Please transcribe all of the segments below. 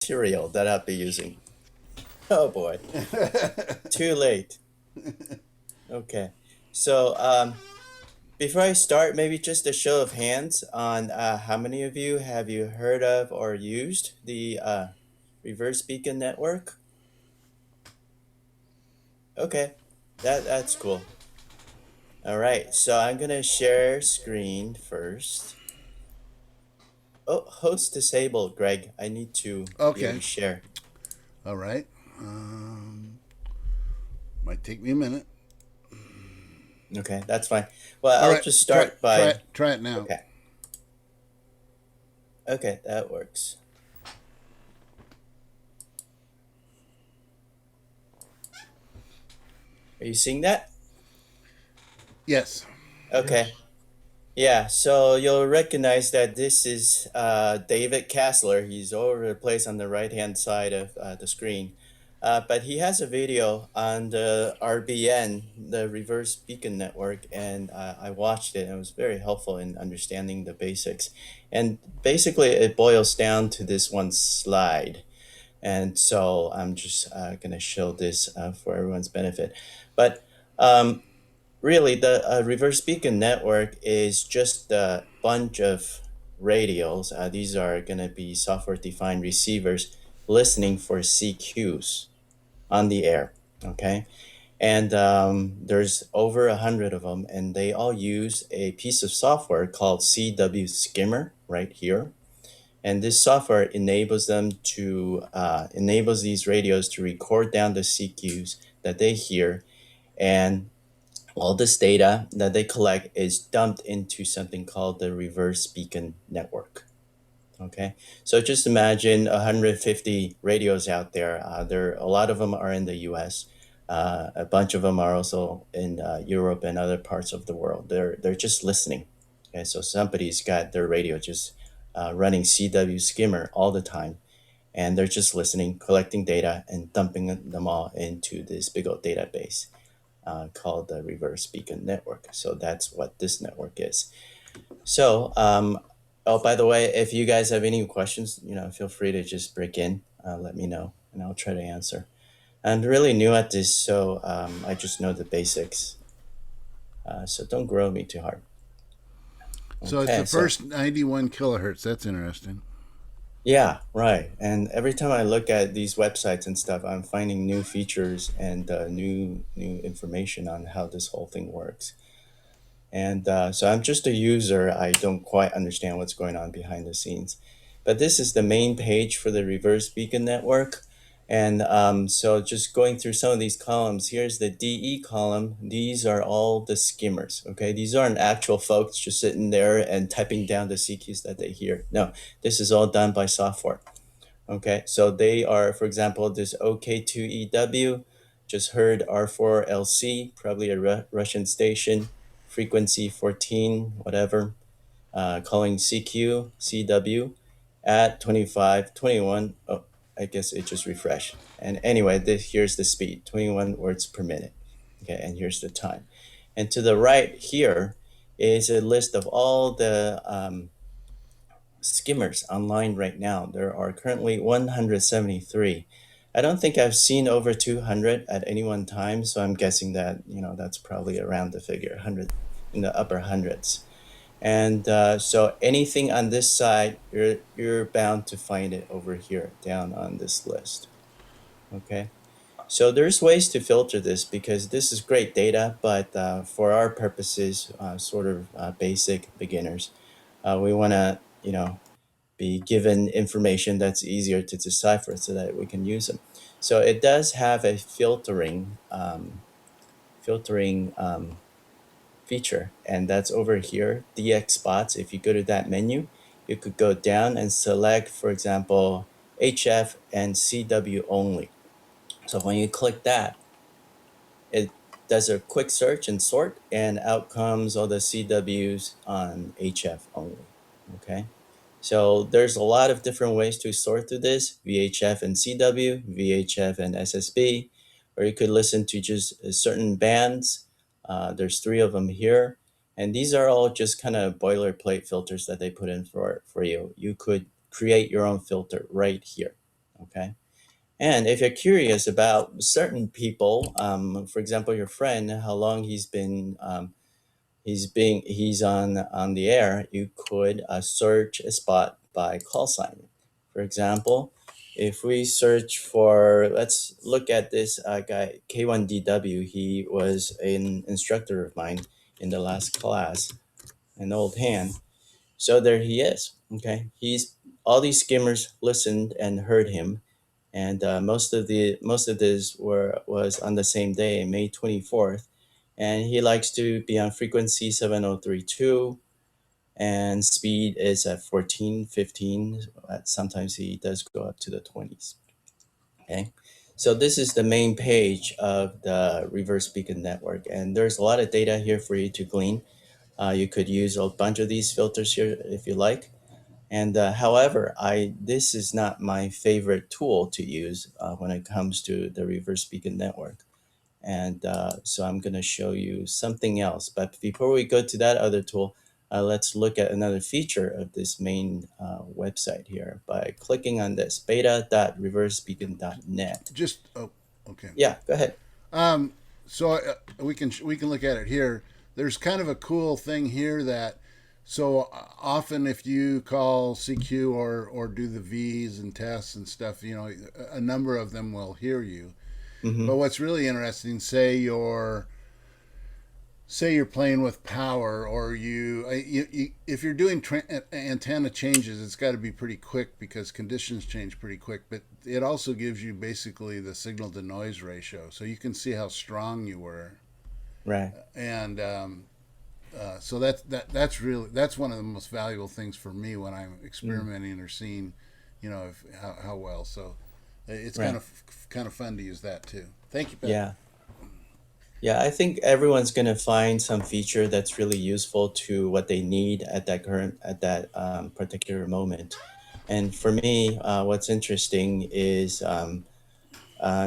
material that I'll be using. Oh boy, too late. Okay, so before I start, maybe just a show of hands on how many of you have you heard of or used the reverse beacon network? Okay, that's cool. All right, so I'm gonna share screen first. Oh, host disabled, Greg. I need to be able Okay. to share. All right. Um, Might take me a minute. Okay, that's fine. Well, All I'll right. just Try start try by. it. Try it now. Okay, okay, that works. Are you seeing that? Yes. Okay. Yeah, so you'll recognize that this is David Kassler. He's all over the place on the right-hand side of the screen. But he has a video on the RBN, the Reverse Beacon Network, and I watched it and it was very helpful in understanding the basics. And basically, it boils down to this one slide. And so I'm just going to show this for everyone's benefit. But um, really, the reverse beacon network is just a bunch of radios. These are going to be software defined receivers listening for CQs on the air. Okay. And there's over 100 of them, and they all use a piece of software called CW Skimmer right here. And this software enables these radios to record down the CQs that they hear, and all this data that they collect is dumped into something called the reverse beacon network. Okay, so just imagine 150 radios out there. A lot of them are in the U.S. A bunch of them are also in Europe and other parts of the world. They're just listening. Okay, so somebody's got their radio just running CW skimmer all the time, and they're just listening, collecting data, and dumping them all into this big old database called the Reverse Beacon Network. So that's what this network is. So, oh, by the way, if you guys have any questions, feel free to just break in, let me know, and I'll try to answer. I'm really new at this, so I just know the basics. So don't grow me too hard. So it's the Okay, so first 91 kilohertz. That's interesting. yeah, right. And every time I look at these websites and stuff, I'm finding new features and new information on how this whole thing works. And so I'm just a user. I don't quite understand what's going on behind the scenes. But this is the main page for the reverse beacon network. And so just going through some of these columns, here's the DE column. These are all the skimmers, okay? These aren't actual folks just sitting there and typing down the CQs that they hear. No, this is all done by software. Okay, so they are, for example, this OK2EW, just heard R4LC, probably a Russian station, frequency 14, whatever, calling CQ, CW at 25, 21. Oh, I guess it just refreshed. And anyway, here's the speed, 21 words per minute. Okay, and here's the time. And to the right here is a list of all the skimmers online right now. There are currently 173. I don't think I've seen over 200 at any one time, so I'm guessing that that's probably around the figure 100, in the upper hundreds. And so anything on this side, you're bound to find it over here down on this list. Okay. So there's ways to filter this because this is great data, but for our purposes, sort of basic beginners, we want to be given information that's easier to decipher so that we can use them. So it does have a filtering feature, and that's over here, DX spots. If you go to that menu, you could go down and select, for example, HF and CW only. So when you click that, it does a quick search and sort, and out comes all the CWs on HF only. Okay. So there's a lot of different ways to sort through this: VHF and CW, VHF and SSB, or you could listen to just certain bands. There's three of them here. And these are all just kind of boilerplate filters that they put in for you. You could create your own filter right here. Okay. And if you're curious about certain people, for example, your friend, how long he's on the air, you could search a spot by call sign. For example, if we search for, let's look at this guy K1DW. He was an instructor of mine in the last class, an old hand. So there he is. Okay, he's all these skimmers listened and heard him, and most of this were was on the same day, May 24th, and he likes to be on frequency 7032, and speed is at 14, 15. Sometimes he does go up to the 20s. Okay, so this is the main page of the reverse beacon network, and there's a lot of data here for you to glean. You could use a bunch of these filters here if you like. And however, I this is not my favorite tool to use when it comes to the reverse beacon network. And so I'm going to show you something else. But before we go to that other tool, let's look at another feature of this main website here by clicking on this beta.reversebeacon.net. Just oh, okay. Yeah, go ahead. So we can look at it here. There's kind of a cool thing here that so often if you call CQ or do the V's and tests and stuff, a number of them will hear you. But Mm-hmm. what's really interesting, say you're playing with power, or if you're doing antenna changes, it's got to be pretty quick because conditions change pretty quick. But it also gives you basically the signal to noise ratio, so you can see how strong you were. Right. And so that's one of the most valuable things for me when I'm Mm, experimenting or seeing, how well. So it's kind right. of kind of fun to use that too. Thank you, Pat. Yeah. Yeah, I think everyone's gonna find some feature that's really useful to what they need at that particular moment. And for me, what's interesting is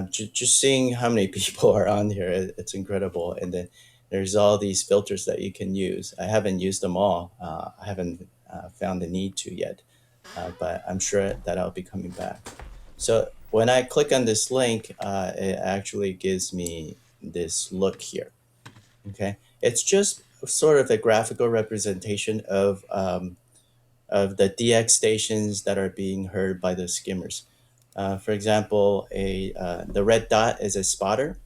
just seeing how many people are on here. It's incredible, and then there's all these filters that you can use. I haven't used them all. I haven't found the need to yet, but I'm sure that I'll be coming back. So when I click on this link, it actually gives me this look here. Okay, it's just sort of a graphical representation of the DX stations that are being heard by the skimmers. For example, a the red dot is a spotter,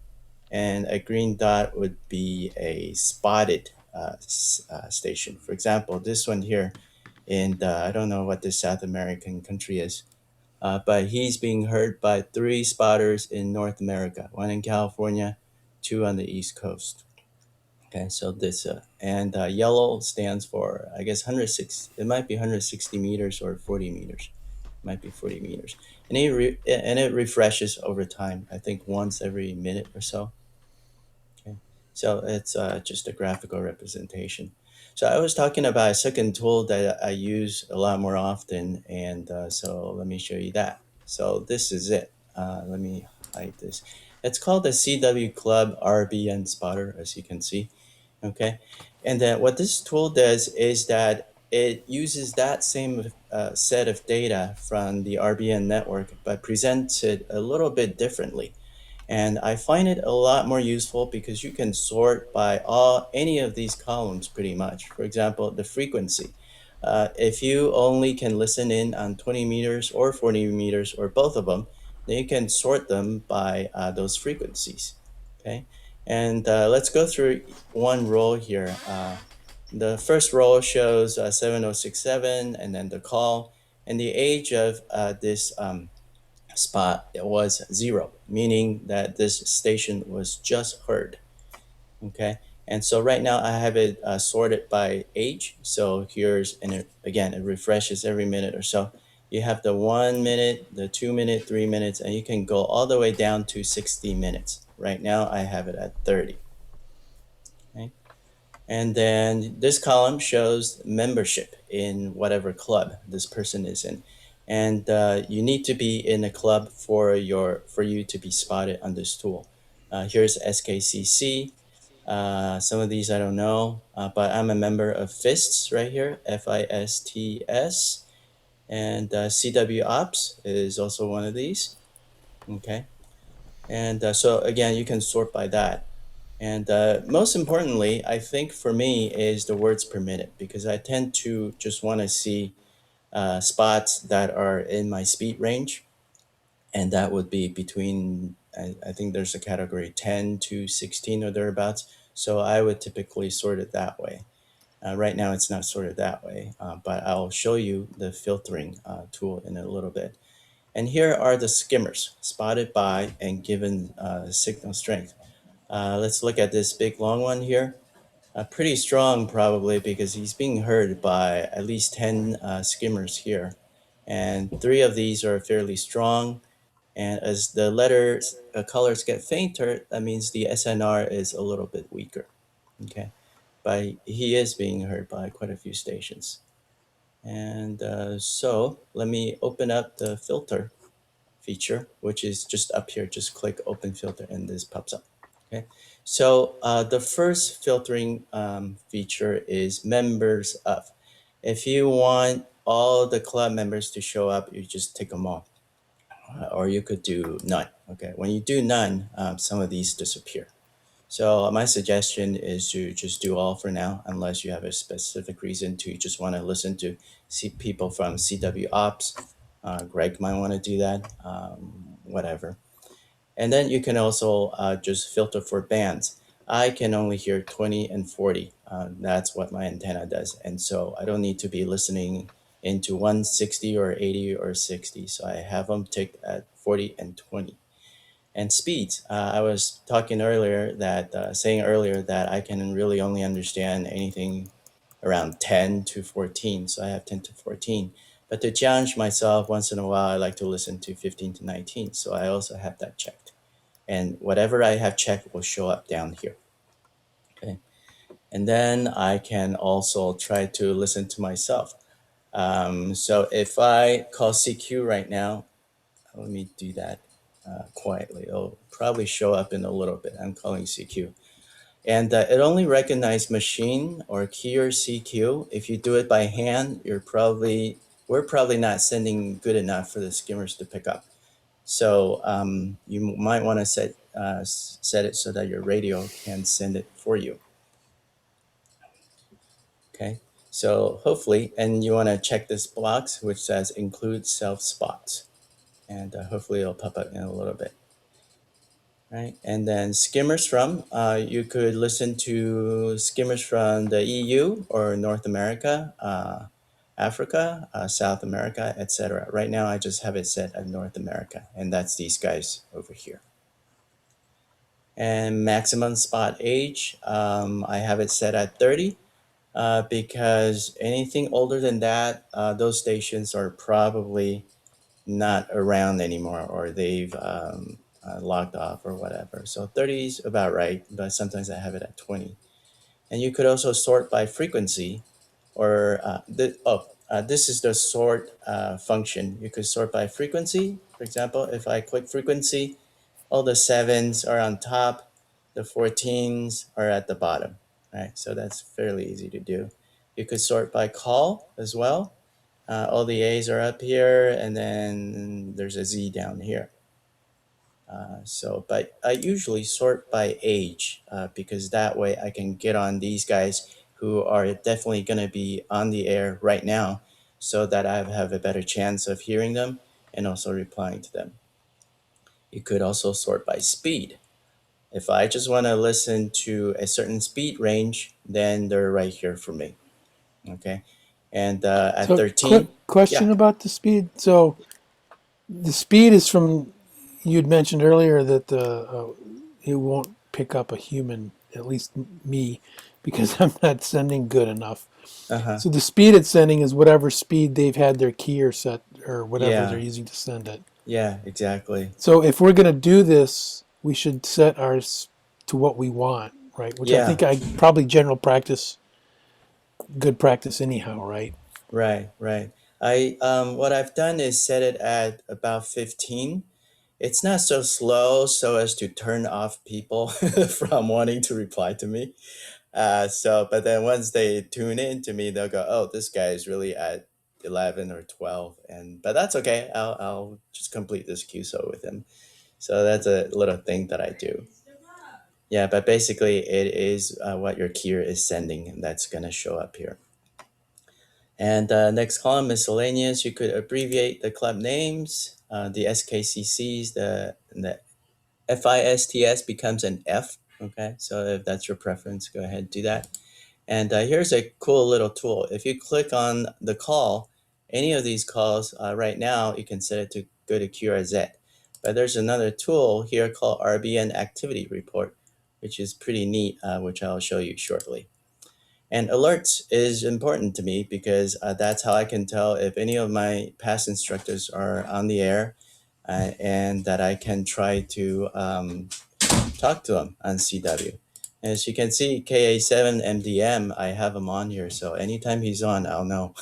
and a green dot would be a spotted station. For example, this one here, and I don't know what this South American country is, but he's being heard by three spotters in North America, one in California, two on the East Coast. Okay, so this and yellow stands for, I guess, 106. It might be 160 meters or 40 meters. It might be 40 meters, and it refreshes over time. I think once every minute or so. Okay, so it's just a graphical representation. So I was talking about a second tool that I use a lot more often, and so let me show you that. So this is it. Let me hide this. It's called the CW Club RBN Spotter, as you can see. Okay, and then what this tool does is that it uses that same set of data from the RBN network, but presents it a little bit differently. And I find it a lot more useful because you can sort by all any of these columns pretty much. For example, the frequency. If you only can listen in on 20 meters or 40 meters or both of them, then you can sort them by those frequencies. Okay, and let's go through one row here. The first row shows 7067 and then the call, and the age of this spot was zero, meaning that this station was just heard. Okay, and so right now I have it sorted by age. So here's, and again, it refreshes every minute or so. You have the 1 minute, the 2 minute, 3 minutes, and you can go all the way down to 60 minutes. Right now I have it at 30. Okay. And then this column shows membership in whatever club this person is in. And you need to be in a club for you to be spotted on this tool. Here's SKCC. Some of these I don't know, but I'm a member of FISTS right here, FISTS. And CW Ops is also one of these. Okay. And so again, you can sort by that. And most importantly, I think for me is the words per minute because I tend to just want to see spots that are in my speed range. And that would be between, I think there's a category 10 to 16 or thereabouts. So I would typically sort it that way. Right now, it's not sorted that way, but I'll show you the filtering tool in a little bit. And here are the skimmers spotted by and given signal strength. Let's look at this big long one here. Pretty strong, probably, because he's being heard by at least 10 skimmers here. And three of these are fairly strong. And as the letters colors get fainter, that means the SNR is a little bit weaker. Okay, but he is being heard by quite a few stations. And so let me open up the filter feature, which is just up here. Just click open filter and this pops up. Okay, so the first filtering feature is members of. If you want all the club members to show up, you just tick them off. Or you could do none. Okay, when you do none, some of these disappear. So my suggestion is to just do all for now, unless you have a specific reason to just want to listen to see people from CW Ops. Greg might want to do that, whatever. And then you can also just filter for bands. I can only hear 20 and 40. That's what my antenna does. And so I don't need to be listening into 160 or 80 or 60. So I have them ticked at 40 and 20. And speeds. I was talking earlier that, saying earlier that I can really only understand anything around 10 to 14. So I have 10 to 14. But to challenge myself once in a while, I like to listen to 15 to 19. So I also have that checked. And whatever I have checked will show up down here. Okay. And then I can also try to listen to myself. So if I call CQ right now, let me do that quietly. It'll probably show up in a little bit. I'm calling CQ. And it only recognizes machine or key or CQ. If you do it by hand, we're probably not sending good enough for the skimmers to pick up. So you might want to set it so that your radio can send it for you. Okay. So hopefully, and you want to check this box which says include self spots, and hopefully it'll pop up in a little bit. Right, and then skimmers from, you could listen to skimmers from the EU or North America, Africa, South America, etc. Right now, I just have it set at North America, and that's these guys over here. And maximum spot age, I have it set at 30 because anything older than that, those stations are probably not around anymore or they've logged off or whatever. So 30 is about right, but sometimes I have it at 20. And you could also sort by frequency or this is the sort function. You could sort by frequency. For example, if I click frequency, all the sevens are on top, the 14s are at the bottom, right? So that's fairly easy to do. You could sort by call as well. All the A's are up here, and then there's a Z down here. But I usually sort by age because that way I can get on these guys who are definitely going to be on the air right now so that I have a better chance of hearing them and also replying to them. You could also sort by speed. If I just want to listen to a certain speed range, then they're right here for me. Okay. And at So, quick 13, question yeah. about the speed. So, the speed is from you'd mentioned earlier that it won't pick up a human, at least me, because I'm not sending good enough. Uh huh. So the speed it's sending is whatever speed they've had their keyer set or whatever they're Yeah. using to send it. Yeah, exactly. So if we're going to do this, we should set ours to what we want, right? Which I Yeah. think I probably general practice, good practice anyhow, right? Right, right. I what I've done is set it at about 15. It's not so slow so as to turn off people from wanting to reply to me. But then once they tune in to me, they'll go, "Oh, this guy is really at 11 or 12, but that's okay. I'll just complete this QSO with him. So that's a little thing that I do. Yeah, but basically it is what your keyer is sending, and that's gonna show up here. And next column, miscellaneous. You could abbreviate the club names, the SKCCs, the FISTS becomes an F. Okay, so if that's your preference, go ahead and do that. And here's a cool little tool. If you click on the call, any of these calls right now, you can set it to go to QRZ. But there's another tool here called RBN Activity Report, which is pretty neat, which I'll show you shortly. And alerts is important to me because that's how I can tell if any of my past instructors are on the air, and that I can try to talk to them on CW. As you can see, KA7MDM, I have him on here, so anytime he's on, I'll know.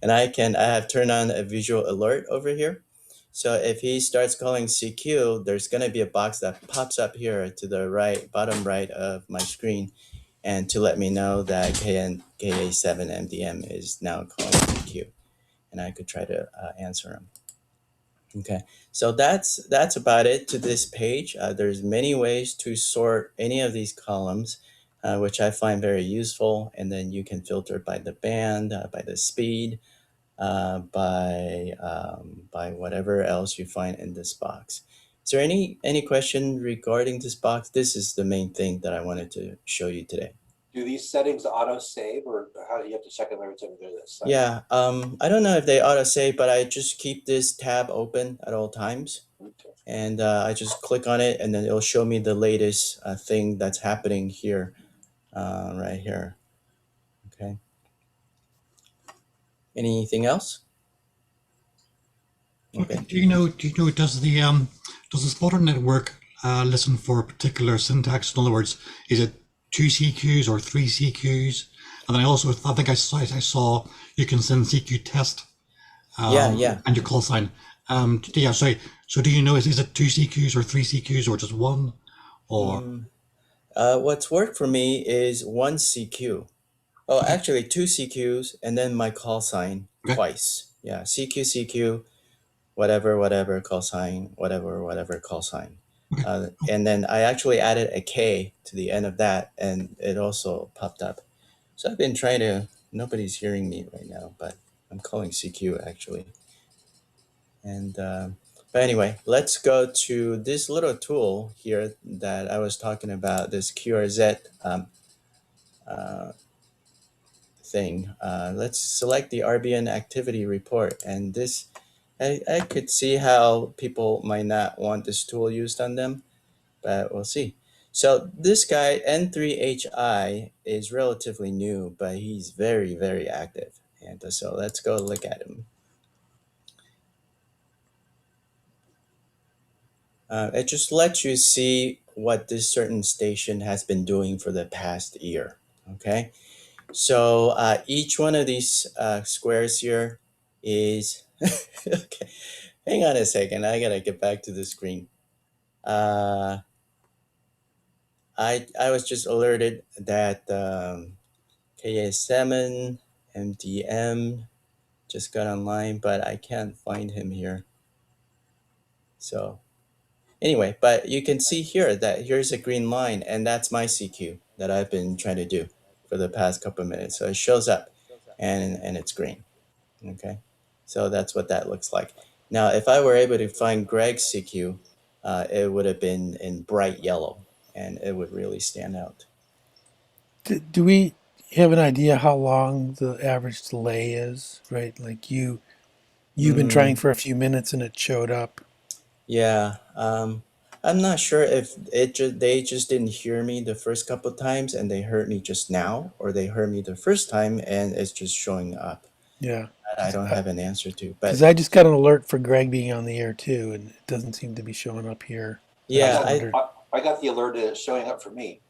And I have turned on a visual alert over here. So if he starts calling CQ, there's going to be a box that pops up here to the right, bottom right of my screen, and to let me know that KA7MDM is now calling CQ, and I could try to answer him. Okay, so that's about it to this page. There's many ways to sort any of these columns, which I find very useful. And then you can filter by the band, by the speed, by whatever else you find in this box. Is there any question regarding this box? This is the main thing that I wanted to show you today. Do these settings auto save, or how do you have to check them every time you go to this site? Yeah, I don't know if they auto save, but I just keep this tab open at all times. Okay. And I just click on it, and then it'll show me the latest thing that's happening here, right here. Okay. Anything else? Okay. Do you know? Does the spotter network listen for a particular syntax? In other words, is it 2 CQs or 3 CQs? And then I think I saw you can send CQ test. Yeah. And your call sign. Yeah. Sorry. So do you know is it 2 CQs or 3 CQs or just one? Or what's worked for me is 1 CQ. Oh, actually 2 CQs and then my call sign twice. Yeah, CQ, whatever call sign, whatever call sign. And then I actually added a K to the end of that, and it also popped up. So I've been trying to. Nobody's hearing me right now, but I'm calling CQ actually. And but anyway, let's go to this little tool here that I was talking about. This QRZ thing. Let's select the RBN activity report, and this I could see how people might not want this tool used on them, but we'll see. So this guy N3HI is relatively new, but he's very active, and so let's go look at him. It just lets you see what this certain station has been doing for the past year. Okay, so each one of these squares here is okay. Hang on a second, I gotta get back to the screen. I was just alerted that KA7 MDM just got online, but I can't find him here. So anyway, but you can see here that here's a green line, and that's my CQ that I've been trying to do for the past couple of minutes. So it shows up, and it's green. Okay, so that's what that looks like. Now, if I were able to find Greg's CQ, it would have been in bright yellow, and it would really stand out. Do we have an idea how long the average delay is? Right, like you've been trying for a few minutes and it showed up. Yeah, I'm not sure if they just didn't hear me the first couple times and they heard me just now, or they heard me the first time and it's just showing up. Yeah, I don't have an answer to, because but I just got an alert for Greg being on the air too, and it doesn't seem to be showing up here. yeah, I got the alert showing up for me.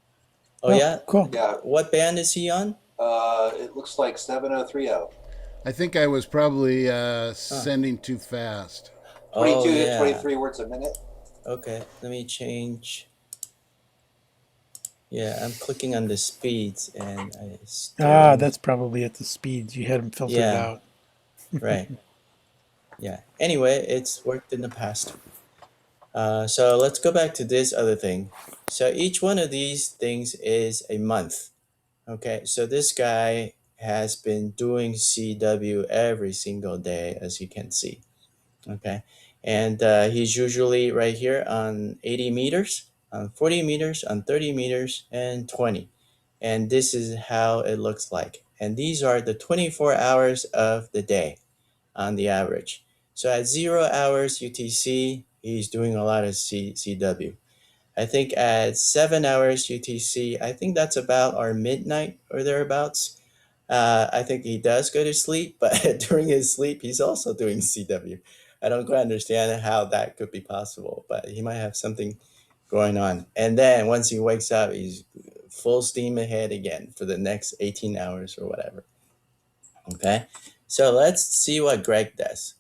oh yeah, cool. Yeah. What band is he on? It looks like 7030. I think I was probably sending too fast. 22 to yeah. 23 words a minute. Okay, let me change. Yeah, I'm clicking on the speeds and I still, That's probably at the speeds you had them filtered out. Right. Yeah. Anyway, it's worked in the past. So let's go back to this other thing. So each one of these things is a month. Okay. So this guy has been doing CW every single day, as you can see. Okay. And he's usually right here on 80 meters, on 40 meters, on 30 meters, and 20. And this is how it looks like. And these are the 24 hours of the day on the average. So at 0 hours UTC, he's doing a lot of CW. I think at 7 hours UTC, I think that's about our midnight or thereabouts. I think he does go to sleep, but during his sleep, he's also doing CW. I don't quite understand how that could be possible, but he might have something going on. And then once he wakes up, he's full steam ahead again for the next 18 hours or whatever. Okay, so let's see what Greg does.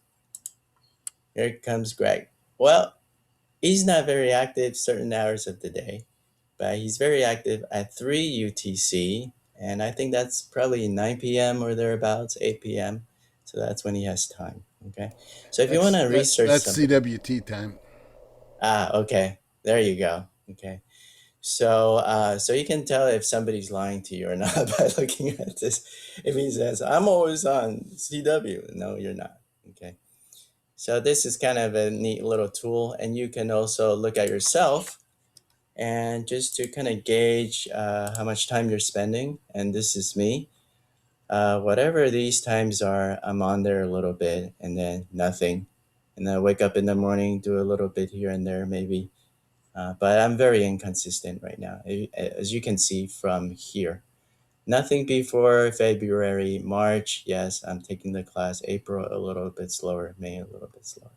Here comes Greg. Well, he's not very active certain hours of the day, but he's very active at 3 UTC, and I think that's probably 9 p.m. or thereabouts, 8 p.m. So that's when he has time. Okay, so if you want to research That's something, CWT time. okay, there you go. Okay, so you can tell if somebody's lying to you or not by looking at this. If he says, "I'm always on CW," no, you're not. Okay. So this is kind of a neat little tool, and you can also look at yourself and just to kind of gauge how much time you're spending. And this is me. Whatever these times are, I'm on there a little bit and then nothing. And then I wake up in the morning, do a little bit here and there, maybe. But I'm very inconsistent right now, as you can see from here. Nothing before February, March. Yes, I'm taking the class. April, a little bit slower. May, a little bit slower.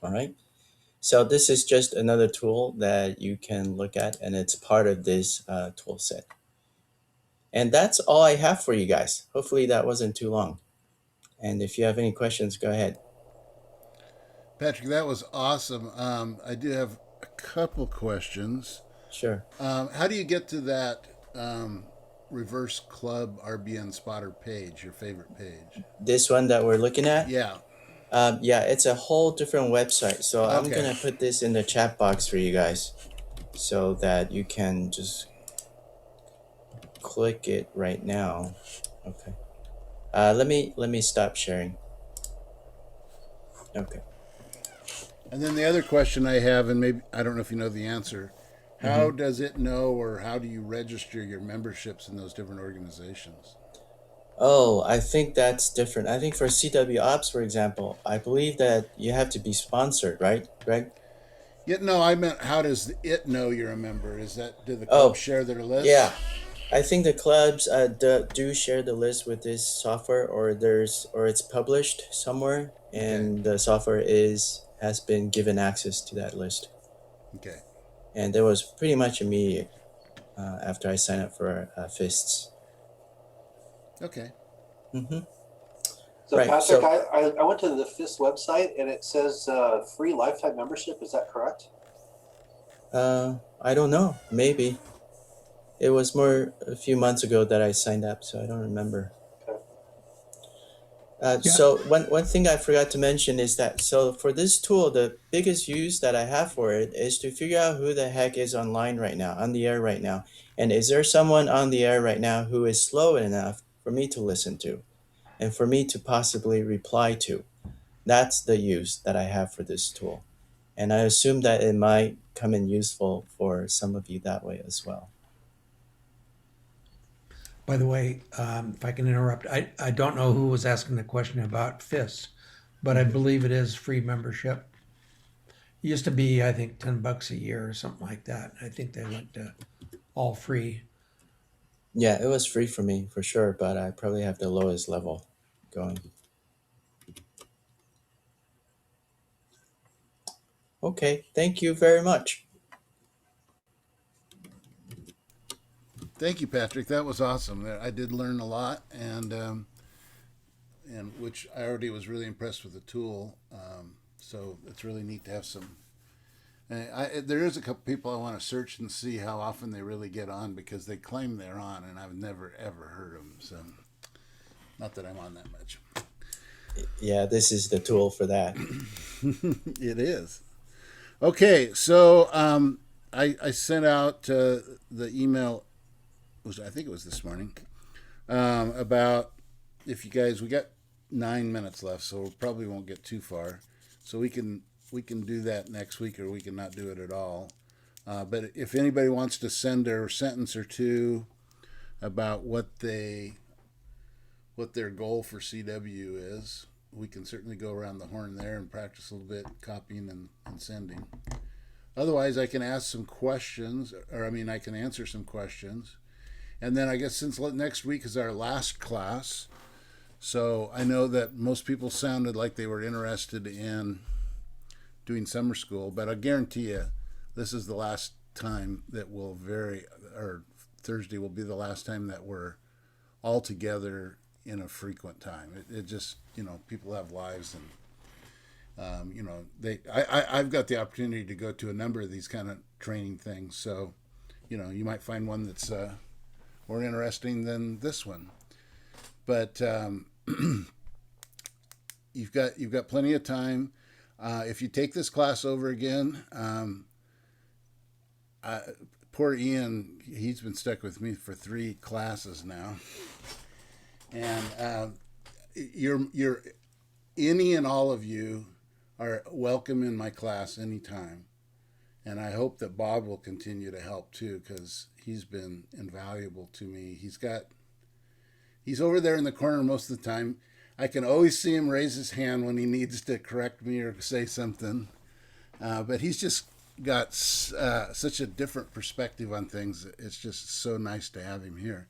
All right. So this is just another tool that you can look at, and it's part of this tool set. And that's all I have for you guys. Hopefully that wasn't too long. And if you have any questions, go ahead. Patrick, that was awesome. I do have a couple questions. Sure. How do you get to that reverse club RBN spotter page, your favorite page? This one that we're looking at, Yeah. yeah, it's a whole different website. So I'm Okay. gonna put this in the chat box for you guys, so that you can just click it right now. Okay. Let me stop sharing. Okay. And then the other question I have, and maybe I don't know if you know the answer, how Mm-hmm. does it know or how do you register your memberships in those different organizations? Oh, I think that's different. I think for CW Ops, for example, I believe that you have to be sponsored, right, Greg? Yeah, no, I meant how does it know you're a member? Do the clubs Oh, share their lists? yeah. I think the clubs do share the list with this software, or it's published somewhere, Okay. and the software is has been given access to that list. Okay. And it was pretty much immediate after I signed up for Fists. Okay. Mm-hmm. So Right. Patrick, So I went to the FIS website and it says free lifetime membership. Is that correct? I don't know. Maybe it was more a few months ago that I signed up, so I don't remember. Okay. Yeah. So one thing I forgot to mention is that so for this tool, the biggest use that I have for it is to figure out who the heck is online right now, on the air right now, and is there someone on the air right now who is slow enough for me to listen to, and for me to possibly reply to. That's the use that I have for this tool, and I assume that it might come in useful for some of you that way as well. By the way, if I can interrupt, I don't know who was asking the question about FIS, but I believe it is free membership. It used to be, I think, $10 a year or something like that. I think they went to all free. Yeah, it was free for me for sure, but I probably have the lowest level going. Okay, thank you very much. Thank you, Patrick. That was awesome. I did learn a lot, and which I already was really impressed with the tool. So it's really neat to have some. There is a couple people I want to search and see how often they really get on because they claim they're on, and I've never ever heard of them. So not that I'm on that much. Yeah, this is the tool for that. It is. Okay, so I sent out the email. I think it was this morning about if you guys we got 9 minutes left, so we probably won't get too far. So we can do that next week, or we can not do it at all. But if anybody wants to send their sentence or two about what their goal for CW is, we can certainly go around the horn there and practice a little bit copying and sending. Otherwise, I can ask some questions, or I mean, I can answer some questions. And then I guess since next week is our last class, so I know that most people sounded like they were interested in doing summer school, but I guarantee you, this is the last time that or Thursday will be the last time that we're all together in a frequent time. It just, people have lives, and I've got the opportunity to go to a number of these kind of training things, so you might find one that's more interesting than this one. But you've got plenty of time. If you take this class over again, poor Ian, he's been stuck with me for 3 classes now, and you're any and all of you are welcome in my class anytime. And I hope that Bob will continue to help too, because he's been invaluable to me. He's over there in the corner most of the time. I can always see him raise his hand when he needs to correct me or say something. But he's just got such a different perspective on things. It's just so nice to have him here.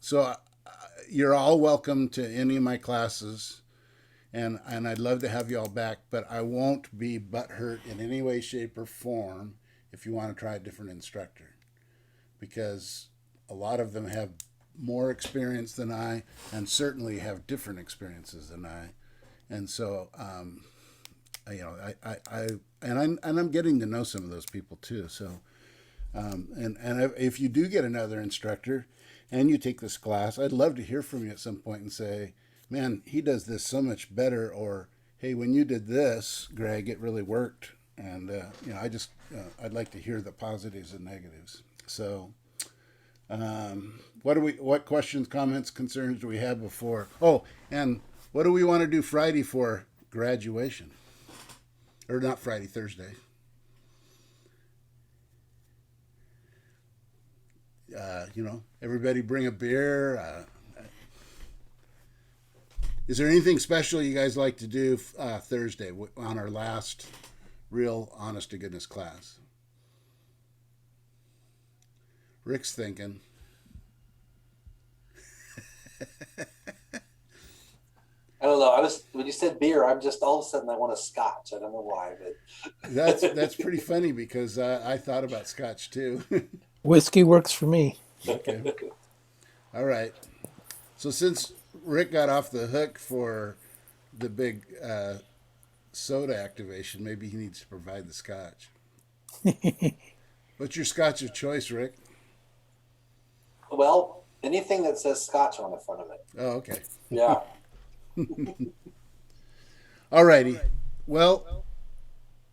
So you're all welcome to any of my classes. And I'd love to have you all back, but I won't be butthurt in any way, shape, or form if you want to try a different instructor, because a lot of them have more experience than I, and certainly have different experiences than I, and so I'm getting to know some of those people too. So and if you do get another instructor and you take this class, I'd love to hear from you at some point and say, man, he does this so much better, or hey, when you did this, Greg, it really worked. And I'd like to hear the positives and negatives. So what questions, comments, concerns do we have before? Oh, and what do we want to do Friday for graduation? Or not Friday, Thursday. Everybody bring a beer. Is there anything special you guys like to do Thursday on our last real honest to goodness class? Rick's thinking. I don't know. When you said beer, I'm just all of a sudden I want a scotch. I don't know why, but That's pretty funny, because I thought about scotch too. Whiskey works for me. Okay. All right. So since Rick got off the hook for the big soda activation, maybe he needs to provide the scotch. What's your scotch of choice, Rick? Well, anything that says scotch on the front of it. Oh, okay. Yeah. All righty. Well,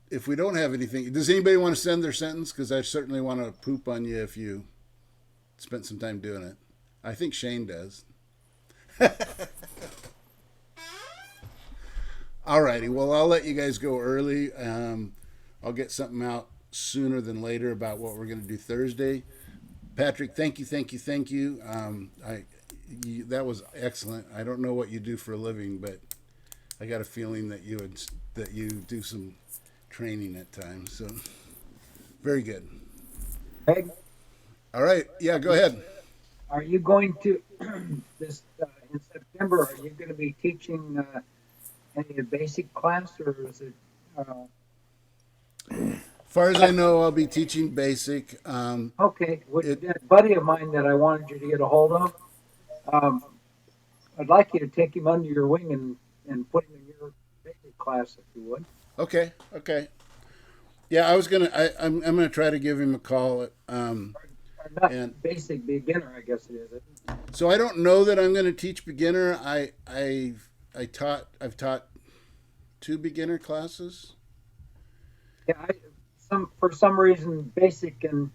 if we don't have anything, does anybody want to send their sentence? Because I certainly want to poop on you if you spent some time doing it. I think Shane does. All righty. Well, I'll let you guys go early. I'll get something out sooner than later about what we're going to do Thursday. Patrick, thank you. That was excellent. I don't know what you do for a living, but I got a feeling that you do some training at times. So very good. Peg, All right. Yeah, go ahead. are you going to this in September? Are you going to be teaching any basic class, or is it? As far as I know, I'll be teaching basic. Okay, a buddy of mine that I wanted you to get a hold of. I'd like you to take him under your wing and put him in your basic class if you would. Okay. Yeah, I'm gonna try to give him a call. Or not And basic beginner, I guess it is. so I don't know that I'm gonna teach beginner. I've taught two beginner classes. Yeah, for some reason, basic and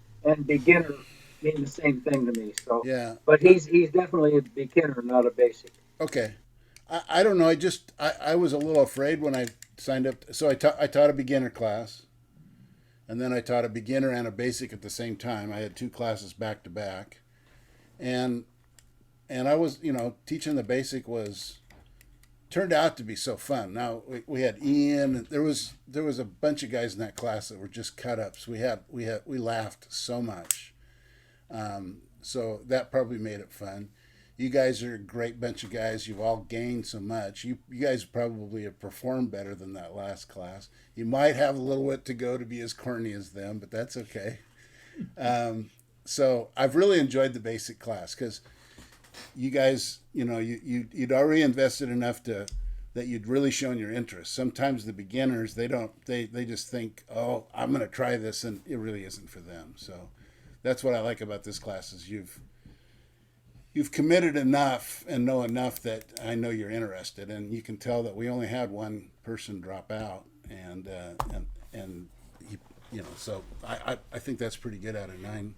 beginner mean the same thing to me. So, Yeah. but he's definitely a beginner, not a basic. Okay. I don't know. I was a little afraid when I signed up. So I taught a beginner class, and then I taught a beginner and a basic at the same time. I had two classes back to back, and I was, teaching the basic was turned out to be so fun. Now we had Ian. And there was a bunch of guys in that class that were just cut ups. We laughed so much. So that probably made it fun. You guys are a great bunch of guys. You've all gained so much. You guys probably have performed better than that last class. You might have a little bit to go to be as corny as them, but that's okay. So I've really enjoyed the basic class because you guys, you'd already invested enough that you'd really shown your interest. Sometimes the beginners, they just think, oh, I'm going to try this, and it really isn't for them. So that's what I like about this class is you've committed enough and know enough that I know you're interested, and you can tell that we only had one person drop out, and he, so I think that's pretty good out of nine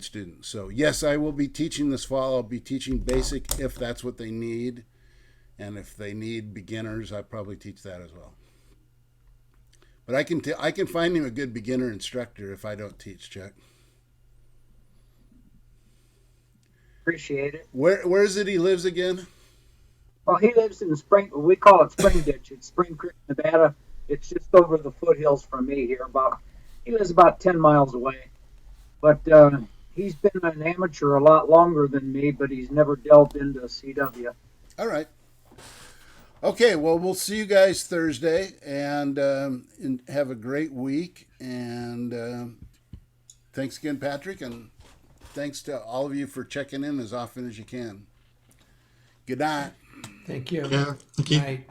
students. So yes, I will be teaching this fall. I'll be teaching basic if that's what they need, and if they need beginners, I probably teach that as well. But I can find him a good beginner instructor if I don't teach, Chuck. Appreciate it. Where is it he lives again? Well, he lives in Spring. We call it Spring Ditch. It's Spring Creek, Nevada. It's just over the foothills from me here. He lives about 10 miles away. But he's been an amateur a lot longer than me, but he's never delved into CW. All right. Okay, well, we'll see you guys Thursday, and have a great week. And thanks again, Patrick, and thanks to all of you for checking in as often as you can. Good night. Thank you. Yeah, thank you. Night.